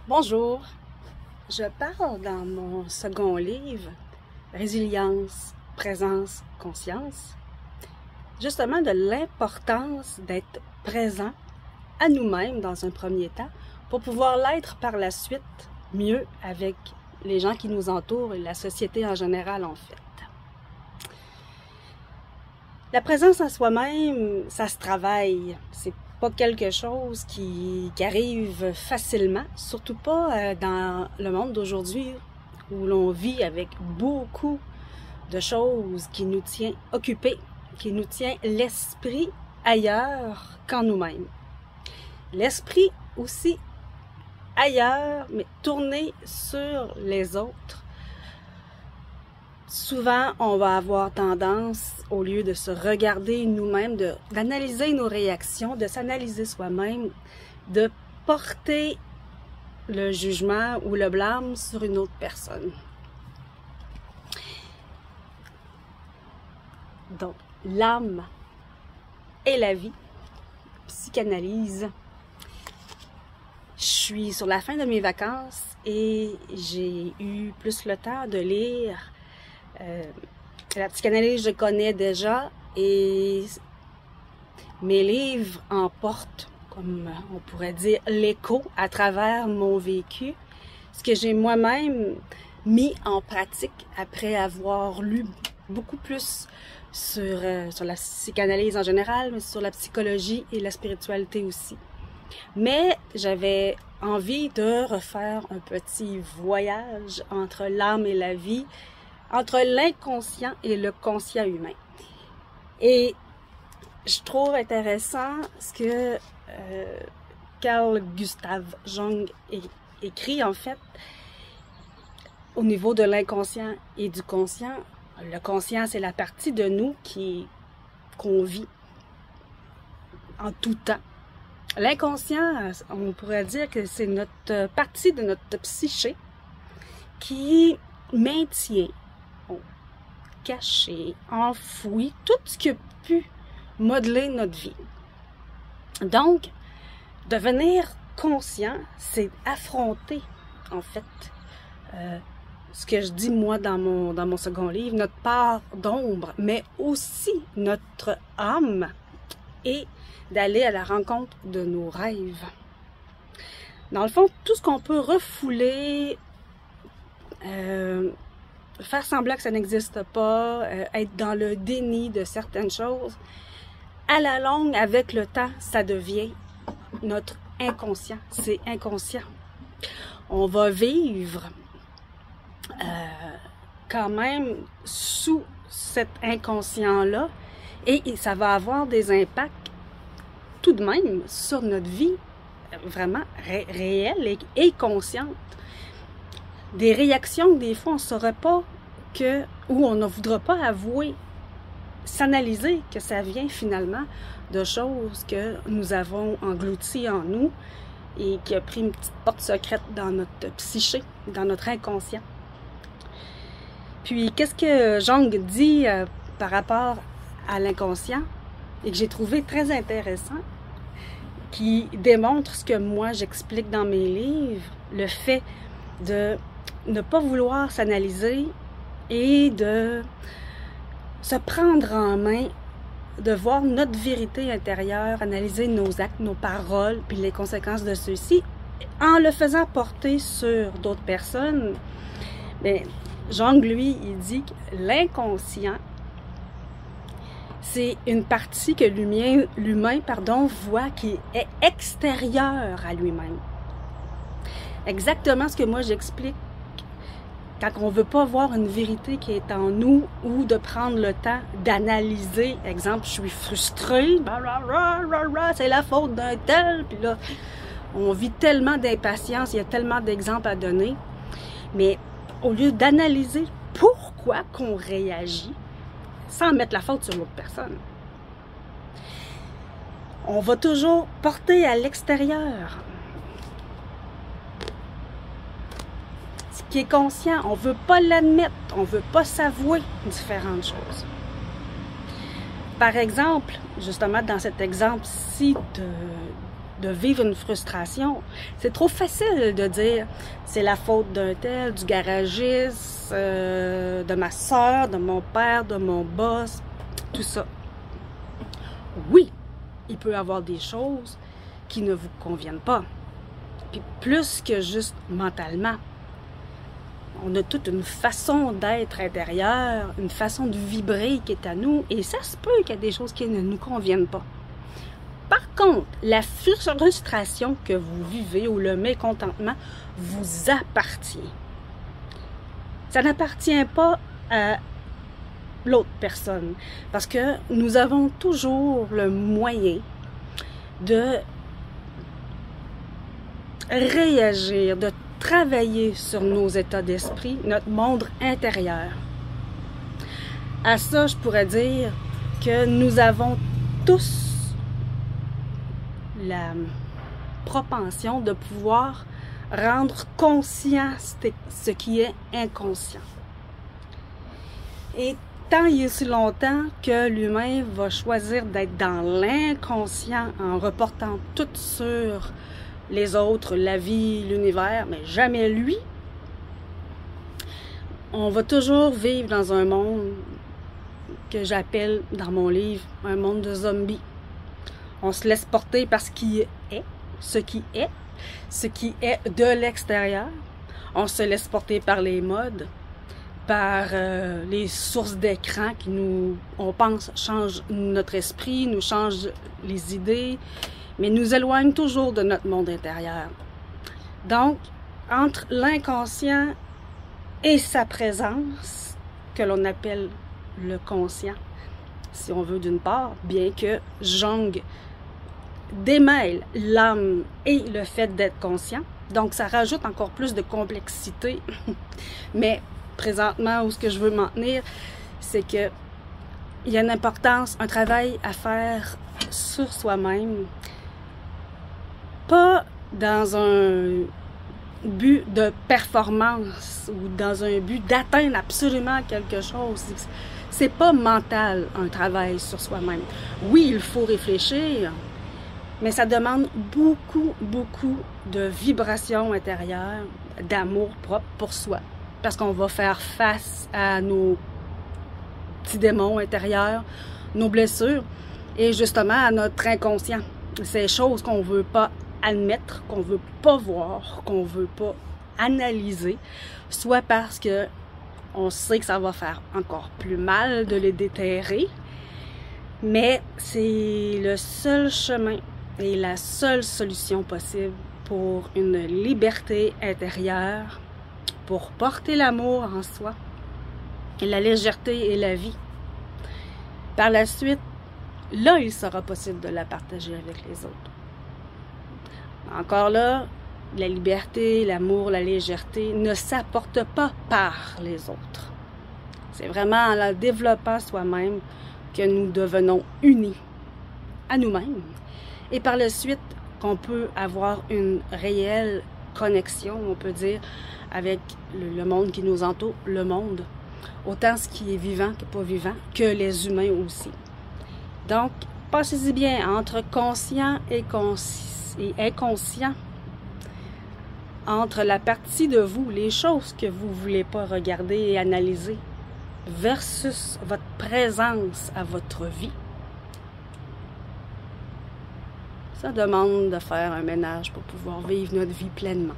Bonjour, je parle dans mon second livre, Résilience, présence, conscience, justement de l'importance d'être présent à nous-mêmes dans un premier temps pour pouvoir l'être par la suite mieux avec les gens qui nous entourent et la société en général en fait. La présence en soi-même, ça se travaille, c'est pas quelque chose qui arrive facilement, surtout pas dans le monde d'aujourd'hui où l'on vit avec beaucoup de choses qui nous tiennent occupés, qui nous tient l'esprit ailleurs qu'en nous-mêmes. L'esprit aussi ailleurs, mais tourné sur les autres. Souvent, on va avoir tendance, au lieu de se regarder nous-mêmes, d'analyser nos réactions, de s'analyser soi-même, de porter le jugement ou le blâme sur une autre personne. Donc, l'âme et la vie, psychanalyse. Je suis sur la fin de mes vacances et j'ai eu plus le temps de lire. La psychanalyse, je connais déjà et mes livres en portent, comme on pourrait dire, l'écho à travers mon vécu. Ce que j'ai moi-même mis en pratique après avoir lu beaucoup plus sur la psychanalyse en général, mais sur la psychologie et la spiritualité aussi. Mais j'avais envie de refaire un petit voyage entre l'âme et la vie, entre l'inconscient et le conscient humain. Et je trouve intéressant ce que Carl Gustav Jung écrit en fait au niveau de l'inconscient et du conscient. Le conscient, c'est la partie de nous qu'on vit en tout temps. L'inconscient, on pourrait dire que c'est notre partie de notre psyché qui maintient, caché, enfoui, tout ce qui a pu modeler notre vie. Donc, devenir conscient, c'est affronter, en fait, ce que je dis moi dans mon second livre, notre part d'ombre, mais aussi notre âme, et d'aller à la rencontre de nos rêves. Dans le fond, tout ce qu'on peut refouler, faire semblant que ça n'existe pas, être dans le déni de certaines choses, à la longue, avec le temps, ça devient notre inconscient. C'est inconscient. On va vivre quand même sous cet inconscient-là et ça va avoir des impacts tout de même sur notre vie vraiment réelle et consciente. Des réactions que des fois on ne saurait pas ou on ne voudra pas avouer, s'analyser que ça vient finalement de choses que nous avons englouties en nous et qui a pris une petite porte secrète dans notre psyché, dans notre inconscient. Puis qu'est-ce que Jung dit par rapport à l'inconscient et que j'ai trouvé très intéressant, qui démontre ce que moi j'explique dans mes livres, le fait de ne pas vouloir s'analyser et de se prendre en main, de voir notre vérité intérieure, analyser nos actes, nos paroles, puis les conséquences de ceux-ci, en le faisant porter sur d'autres personnes. Mais Jung, lui, il dit que l'inconscient, c'est une partie que l'humain voit qui est extérieure à lui-même. Exactement ce que moi j'explique quand on ne veut pas voir une vérité qui est en nous ou de prendre le temps d'analyser. Exemple, je suis frustrée, c'est la faute d'un tel, puis là, on vit tellement d'impatience, il y a tellement d'exemples à donner. Mais au lieu d'analyser pourquoi qu'on réagit, sans mettre la faute sur l'autre personne, on va toujours porter à l'extérieur. Ce qui est conscient, on ne veut pas l'admettre, on ne veut pas s'avouer différentes choses. Par exemple, justement dans cet exemple-ci de vivre une frustration. C'est trop facile de dire c'est la faute d'un tel, du garagiste, de ma soeur, de mon père, de mon boss, tout ça. Oui, il peut y avoir des choses qui ne vous conviennent pas. Puis plus que juste mentalement. On a toute une façon d'être intérieure, une façon de vibrer qui est à nous, et ça se peut qu'il y a des choses qui ne nous conviennent pas. Par contre, la frustration que vous vivez ou le mécontentement vous appartient. Ça n'appartient pas à l'autre personne, parce que nous avons toujours le moyen de réagir, de travailler sur nos états d'esprit, notre monde intérieur. À ça, je pourrais dire que nous avons tous la propension de pouvoir rendre conscient ce qui est inconscient. Et tant et aussi longtemps que l'humain va choisir d'être dans l'inconscient en reportant tout sur les autres, la vie, l'univers, mais jamais lui, on va toujours vivre dans un monde que j'appelle dans mon livre un monde de zombies. On se laisse porter par ce qui est de l'extérieur. On se laisse porter par les modes, par les sources d'écran qui on pense, changent notre esprit, nous changent les idées, mais nous éloignent toujours de notre monde intérieur. Donc, entre l'inconscient et sa présence, que l'on appelle le conscient, si on veut d'une part, bien que Jung démêle l'âme et le fait d'être conscient, donc ça rajoute encore plus de complexité. Mais présentement, où ce que je veux m'en tenir, c'est que il y a une importance, un travail à faire sur soi-même, pas dans un but de performance ou dans un but d'atteindre absolument quelque chose. C'est pas mental, un travail sur soi-même. Oui, il faut réfléchir, mais ça demande beaucoup, beaucoup de vibrations intérieures, d'amour propre pour soi. Parce qu'on va faire face à nos petits démons intérieurs, nos blessures, et justement à notre inconscient. Ces choses qu'on ne veut pas admettre, qu'on ne veut pas voir, qu'on ne veut pas analyser, soit parce que on sait que ça va faire encore plus mal de les déterrer, mais c'est le seul chemin et la seule solution possible pour une liberté intérieure, pour porter l'amour en soi, et la légèreté et la vie. Par la suite, là, il sera possible de la partager avec les autres. Encore là, la liberté, l'amour, la légèreté ne s'apportent pas par les autres. C'est vraiment en la développant soi-même que nous devenons unis à nous-mêmes. Et par la suite, qu'on peut avoir une réelle connexion, on peut dire, avec le monde qui nous entoure, le monde. Autant ce qui est vivant que pas vivant, que les humains aussi. Donc, pensez-y bien, entre conscient et inconscient, entre la partie de vous, les choses que vous ne voulez pas regarder et analyser, versus votre présence à votre vie, ça demande de faire un ménage pour pouvoir vivre notre vie pleinement.